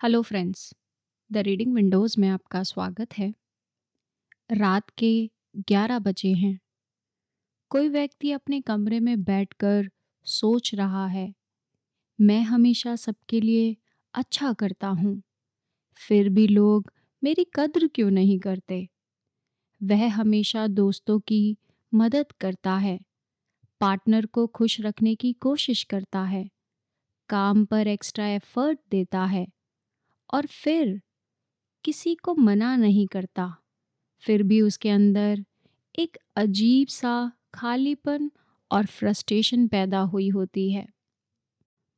Hello friends. The reading Windows में आपका स्वागत है। रात के 11 बजे हैं। कोई व्यक्ति अपने कमरे में बैठकर सोच रहा है, मैं हमेशा सबके लिए अच्छा करता हूँ, फिर भी लोग मेरी कद्र क्यों नहीं करते। वह हमेशा दोस्तों की मदद करता है, पार्टनर को खुश रखने की कोशिश करता है, काम पर एक्स्ट्रा एफर्ट देता है और फिर किसी को मना नहीं करता। फिर भी उसके अंदर एक अजीब सा खालीपन और फ्रस्ट्रेशन पैदा हुई होती है।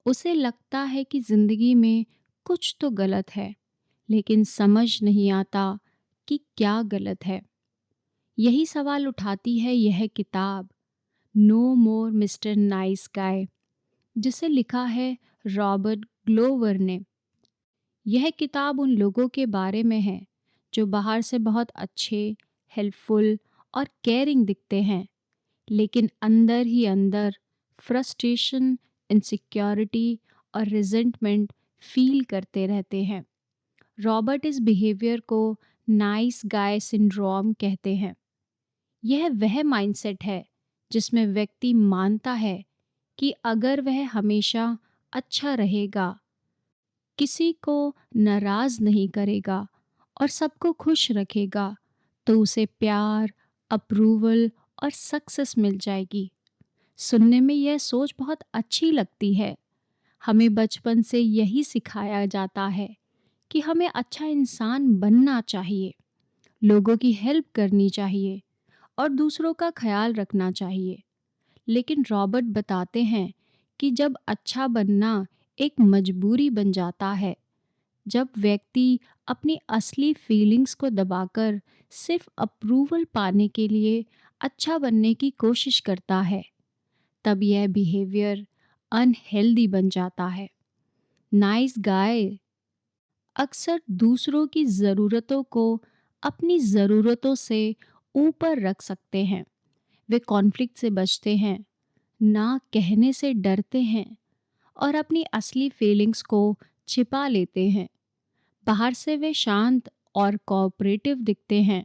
उसे लगता है कि ज़िंदगी में कुछ तो गलत है, लेकिन समझ नहीं आता कि क्या गलत है। यही सवाल उठाती है यह किताब, नो मोर मिस्टर नाइस गाय, जिसे लिखा है रॉबर्ट ग्लोवर ने। यह किताब उन लोगों के बारे में है जो बाहर से बहुत अच्छे, हेल्पफुल और केयरिंग दिखते हैं, लेकिन अंदर ही अंदर फ्रस्ट्रेशन, इनसिक्योरिटी और रिजेंटमेंट फील करते रहते हैं। रॉबर्ट इस बिहेवियर को नाइस गाय सिंड्रोम कहते हैं। यह वह माइंडसेट है जिसमें व्यक्ति मानता है कि अगर वह हमेशा अच्छा रहेगा, किसी को नाराज नहीं करेगा और सबको खुश रखेगा, तो उसे प्यार, अप्रूवल और सक्सेस मिल जाएगी। सुनने में यह सोच बहुत अच्छी लगती है। हमें बचपन से यही सिखाया जाता है कि हमें अच्छा इंसान बनना चाहिए, लोगों की हेल्प करनी चाहिए और दूसरों का ख्याल रखना चाहिए। लेकिन रॉबर्ट बताते हैं कि जब अच्छा बनना एक मजबूरी बन जाता है, जब व्यक्ति अपनी असली फीलिंग्स को दबाकर सिर्फ अप्रूवल पाने के लिए अच्छा बनने की कोशिश करता है, तब यह बिहेवियर अनहेल्दी बन जाता है। नाइस गाय अक्सर दूसरों की ज़रूरतों को अपनी ज़रूरतों से ऊपर रख सकते हैं। वे कॉन्फ्लिक्ट से बचते हैं, ना कहने से डरते हैं और अपनी असली फीलिंग्स को छिपा लेते हैं। बाहर से वे शांत और कोऑपरेटिव दिखते हैं,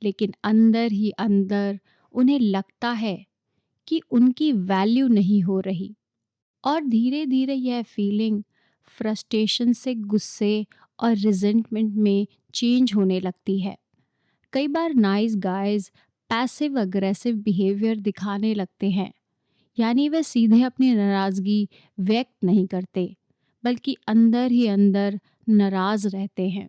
लेकिन अंदर ही अंदर उन्हें लगता है कि उनकी वैल्यू नहीं हो रही। और धीरे धीरे यह फीलिंग फ्रस्ट्रेशन से गुस्से और रिजेंटमेंट में चेंज होने लगती है। कई बार nice guys passive aggressive behaviour दिखाने लगते हैं, यानी वे सीधे अपनी नाराज़गी व्यक्त नहीं करते, बल्कि अंदर ही अंदर नाराज़ रहते हैं।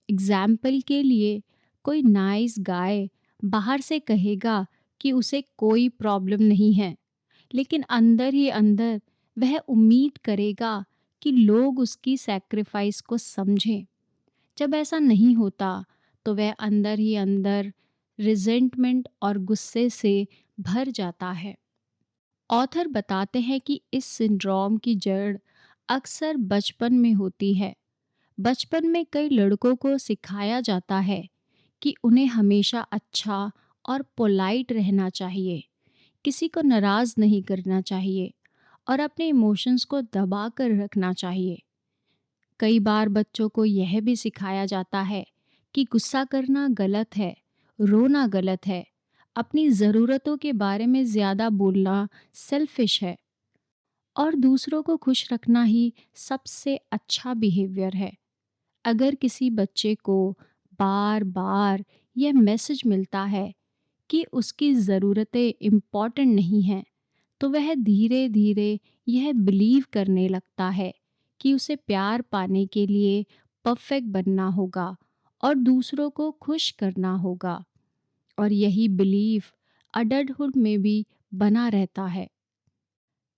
एग्जाम्पल के लिए, कोई नाइस गाय बाहर से कहेगा कि उसे कोई प्रॉब्लम नहीं है, लेकिन अंदर ही अंदर वह उम्मीद करेगा कि लोग उसकी सैक्रिफाइस को समझें। जब ऐसा नहीं होता, तो वह अंदर ही अंदर रिजेंटमेंट और गुस्से से भर जाता है। ऑथर बताते हैं कि इस सिंड्रोम की जड़ अक्सर बचपन में होती है। बचपन में कई लड़कों को सिखाया जाता है कि उन्हें हमेशा अच्छा और पोलाइट रहना चाहिए, किसी को नाराज़ नहीं करना चाहिए और अपने इमोशंस को दबा कर रखना चाहिए। कई बार बच्चों को यह भी सिखाया जाता है कि गुस्सा करना गलत है, रोना गलत है, अपनी ज़रूरतों के बारे में ज़्यादा बोलना सेल्फिश है और दूसरों को खुश रखना ही सबसे अच्छा बिहेवियर है। अगर किसी बच्चे को बार बार यह मैसेज मिलता है कि उसकी ज़रूरतें इम्पॉर्टेंट नहीं हैं, तो वह धीरे धीरे यह बिलीव करने लगता है कि उसे प्यार पाने के लिए परफेक्ट बनना होगा और दूसरों को खुश करना होगा। और यही बिलीफ अडल्टहुड में भी बना रहता है।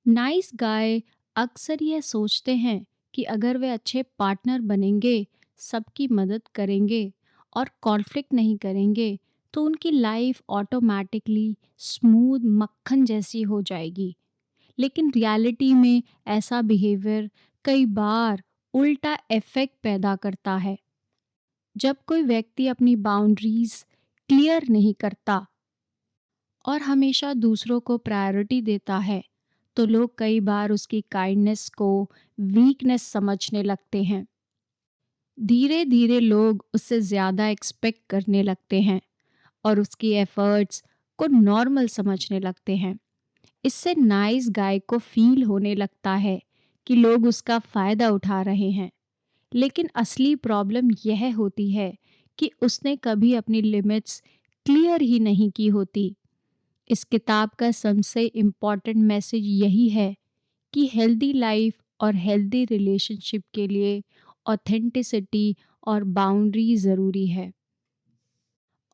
नाइस गाय अक्सर यह सोचते हैं कि अगर वे अच्छे पार्टनर बनेंगे, सबकी मदद करेंगे और कॉन्फ्लिक्ट नहीं करेंगे, तो उनकी लाइफ ऑटोमेटिकली स्मूथ मक्खन जैसी हो जाएगी। लेकिन रियलिटी में ऐसा बिहेवियर कई बार उल्टा इफेक्ट पैदा करता है। जब कोई व्यक्ति अपनी बाउंड्रीज क्लियर नहीं करता और हमेशा दूसरों को प्रायोरिटी देता है, तो लोग कई बार उसकी काइंडनेस को वीकनेस समझने लगते हैं। धीरे धीरे लोग उससे ज़्यादा एक्सपेक्ट करने लगते हैं और उसकी एफर्ट्स को नॉर्मल समझने लगते हैं। इससे नाइस गाय को फील होने लगता है कि लोग उसका फ़ायदा उठा रहे हैं। लेकिन असली प्रॉब्लम यह होती है कि उसने कभी अपनी लिमिट्स क्लियर ही नहीं की होती। इस किताब का सबसे इम्पॉर्टेंट मैसेज यही है कि हेल्दी लाइफ और हेल्दी रिलेशनशिप के लिए ऑथेंटिसिटी और बाउंड्री ज़रूरी है।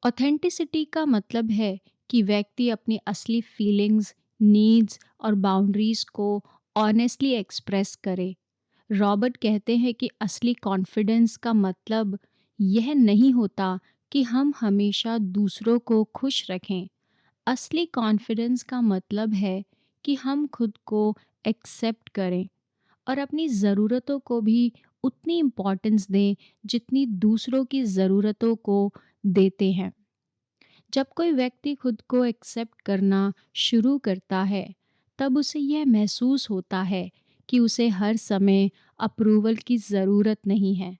ऑथेंटिसिटी का मतलब है कि व्यक्ति अपनी असली फीलिंग्स, नीड्स और बाउंड्रीज को ऑनेस्टली एक्सप्रेस करे। रॉबर्ट कहते हैं कि असली कॉन्फिडेंस का मतलब यह नहीं होता कि हम हमेशा दूसरों को खुश रखें। असली कॉन्फिडेंस का मतलब है कि हम खुद को एक्सेप्ट करें और अपनी ज़रूरतों को भी उतनी इम्पोर्टेंस दें जितनी दूसरों की ज़रूरतों को देते हैं। जब कोई व्यक्ति खुद को एक्सेप्ट करना शुरू करता है, तब उसे यह महसूस होता है कि उसे हर समय अप्रूवल की ज़रूरत नहीं है।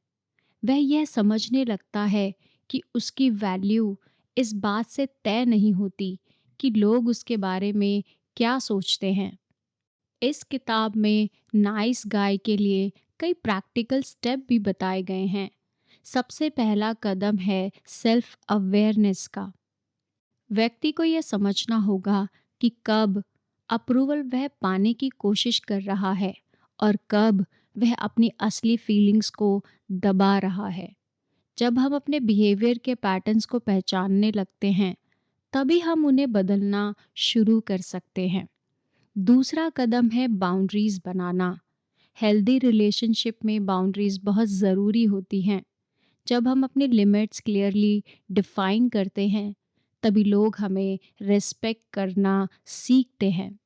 वह यह समझने लगता है कि उसकी वैल्यू इस बात से तय नहीं होती कि लोग उसके बारे में क्या सोचते हैं। इस किताब में नाइस गाय के लिए कई प्रैक्टिकल स्टेप भी बताए गए हैं। सबसे पहला कदम है सेल्फ अवेयरनेस का। व्यक्ति को यह समझना होगा कि कब अप्रूवल वह पाने की कोशिश कर रहा है और कब वह अपनी असली फीलिंग्स को दबा रहा है। जब हम अपने बिहेवियर के पैटर्न्स को पहचानने लगते हैं, तभी हम उन्हें बदलना शुरू कर सकते हैं। दूसरा कदम है बाउंड्रीज बनाना। हेल्दी रिलेशनशिप में बाउंड्रीज बहुत ज़रूरी होती हैं। जब हम अपने लिमिट्स क्लियरली डिफाइन करते हैं, तभी लोग हमें रिस्पेक्ट करना सीखते हैं।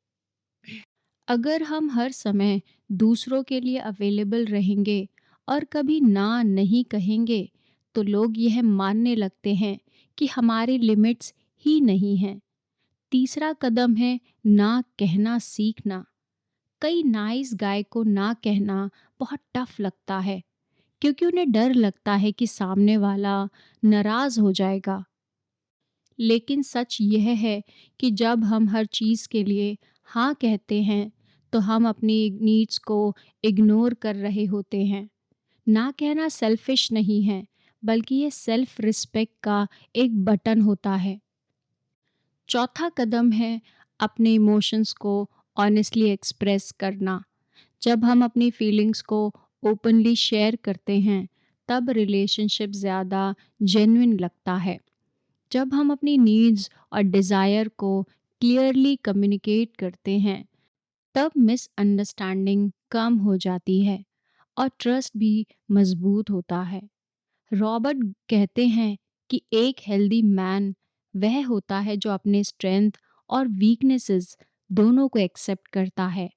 अगर हम हर समय दूसरों के लिए अवेलेबल रहेंगे और कभी ना नहीं कहेंगे, तो लोग यह मानने लगते हैं कि हमारी लिमिट्स ही नहीं हैं। तीसरा कदम है ना कहना सीखना। कई नाइस गाय को ना कहना बहुत टफ लगता है, क्योंकि उन्हें डर लगता है कि सामने वाला नाराज़ हो जाएगा। लेकिन सच यह है कि जब हम हर चीज़ के लिए हाँ कहते हैं, तो हम अपनी नीड्स को इग्नोर कर रहे होते हैं। ना कहना सेल्फिश नहीं है, बल्कि ये सेल्फ रिस्पेक्ट का एक बटन होता है। चौथा कदम है अपने इमोशंस को ऑनेस्टली एक्सप्रेस करना। जब हम अपनी फीलिंग्स को ओपनली शेयर करते हैं, तब रिलेशनशिप ज़्यादा जेन्युइन लगता है। जब हम अपनी नीड्स और डिज़ायर को क्लियरली कम्युनिकेट करते हैं, तब मिसअंडरस्टैंडिंग कम हो जाती है और ट्रस्ट भी मजबूत होता है। रॉबर्ट कहते हैं कि एक हेल्दी मैन वह होता है जो अपने स्ट्रेंथ और वीकनेसेस दोनों को एक्सेप्ट करता है।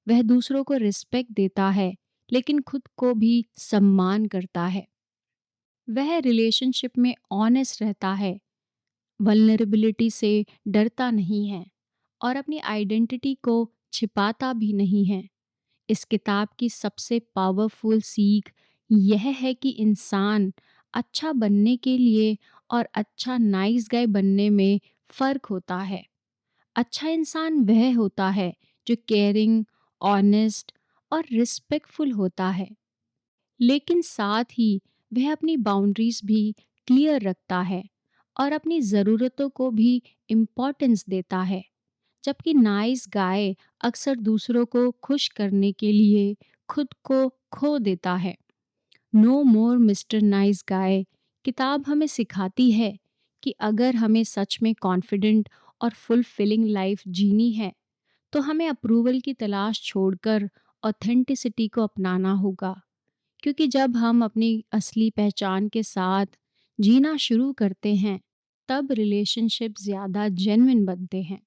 वह दूसरों को रिस्पेक्ट देता है, लेकिन खुद को भी सम्मान करता है। वह रिलेशनशिप में ऑनेस्ट रहता है, वल्नरेबिलिटी से डरता नहीं है और अपनी आइडेंटिटी को छिपाता भी नहीं है। इस किताब की सबसे पावरफुल सीख यह है कि इंसान अच्छा बनने के लिए और अच्छा नाइस गाय बनने में फ़र्क होता है। अच्छा इंसान वह होता है जो केयरिंग, ऑनेस्ट और रिस्पेक्टफुल होता है, लेकिन साथ ही वह अपनी बाउंड्रीज भी क्लियर रखता है और अपनी ज़रूरतों को भी इम्पोर्टेंस देता है। जबकि नाइस गाय अक्सर दूसरों को खुश करने के लिए खुद को खो देता है। नो मोर मिस्टर नाइस गाय किताब हमें सिखाती है कि अगर हमें सच में कॉन्फिडेंट और फुलफिलिंग लाइफ जीनी है, तो हमें अप्रूवल की तलाश छोड़कर ऑथेंटिसिटी को अपनाना होगा। क्योंकि जब हम अपनी असली पहचान के साथ जीना शुरू करते हैं, तब रिलेशनशिप ज़्यादा जेन्युइन बनते हैं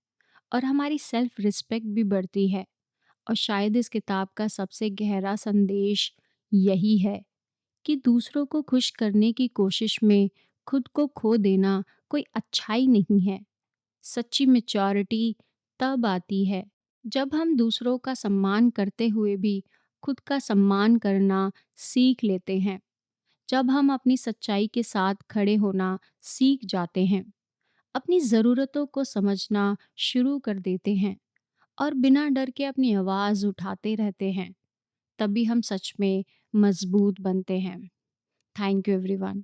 और हमारी सेल्फ रिस्पेक्ट भी बढ़ती है। और शायद इस किताब का सबसे गहरा संदेश यही है कि दूसरों को खुश करने की कोशिश में खुद को खो देना कोई अच्छाई नहीं है। सच्ची मैच्योरिटी तब आती है जब हम दूसरों का सम्मान करते हुए भी खुद का सम्मान करना सीख लेते हैं। जब हम अपनी सच्चाई के साथ खड़े होना सीख जाते हैं, अपनी ज़रूरतों को समझना शुरू कर देते हैं और बिना डर के अपनी आवाज़ उठाते रहते हैं, तभी हम सच में मजबूत बनते हैं। Thank you everyone.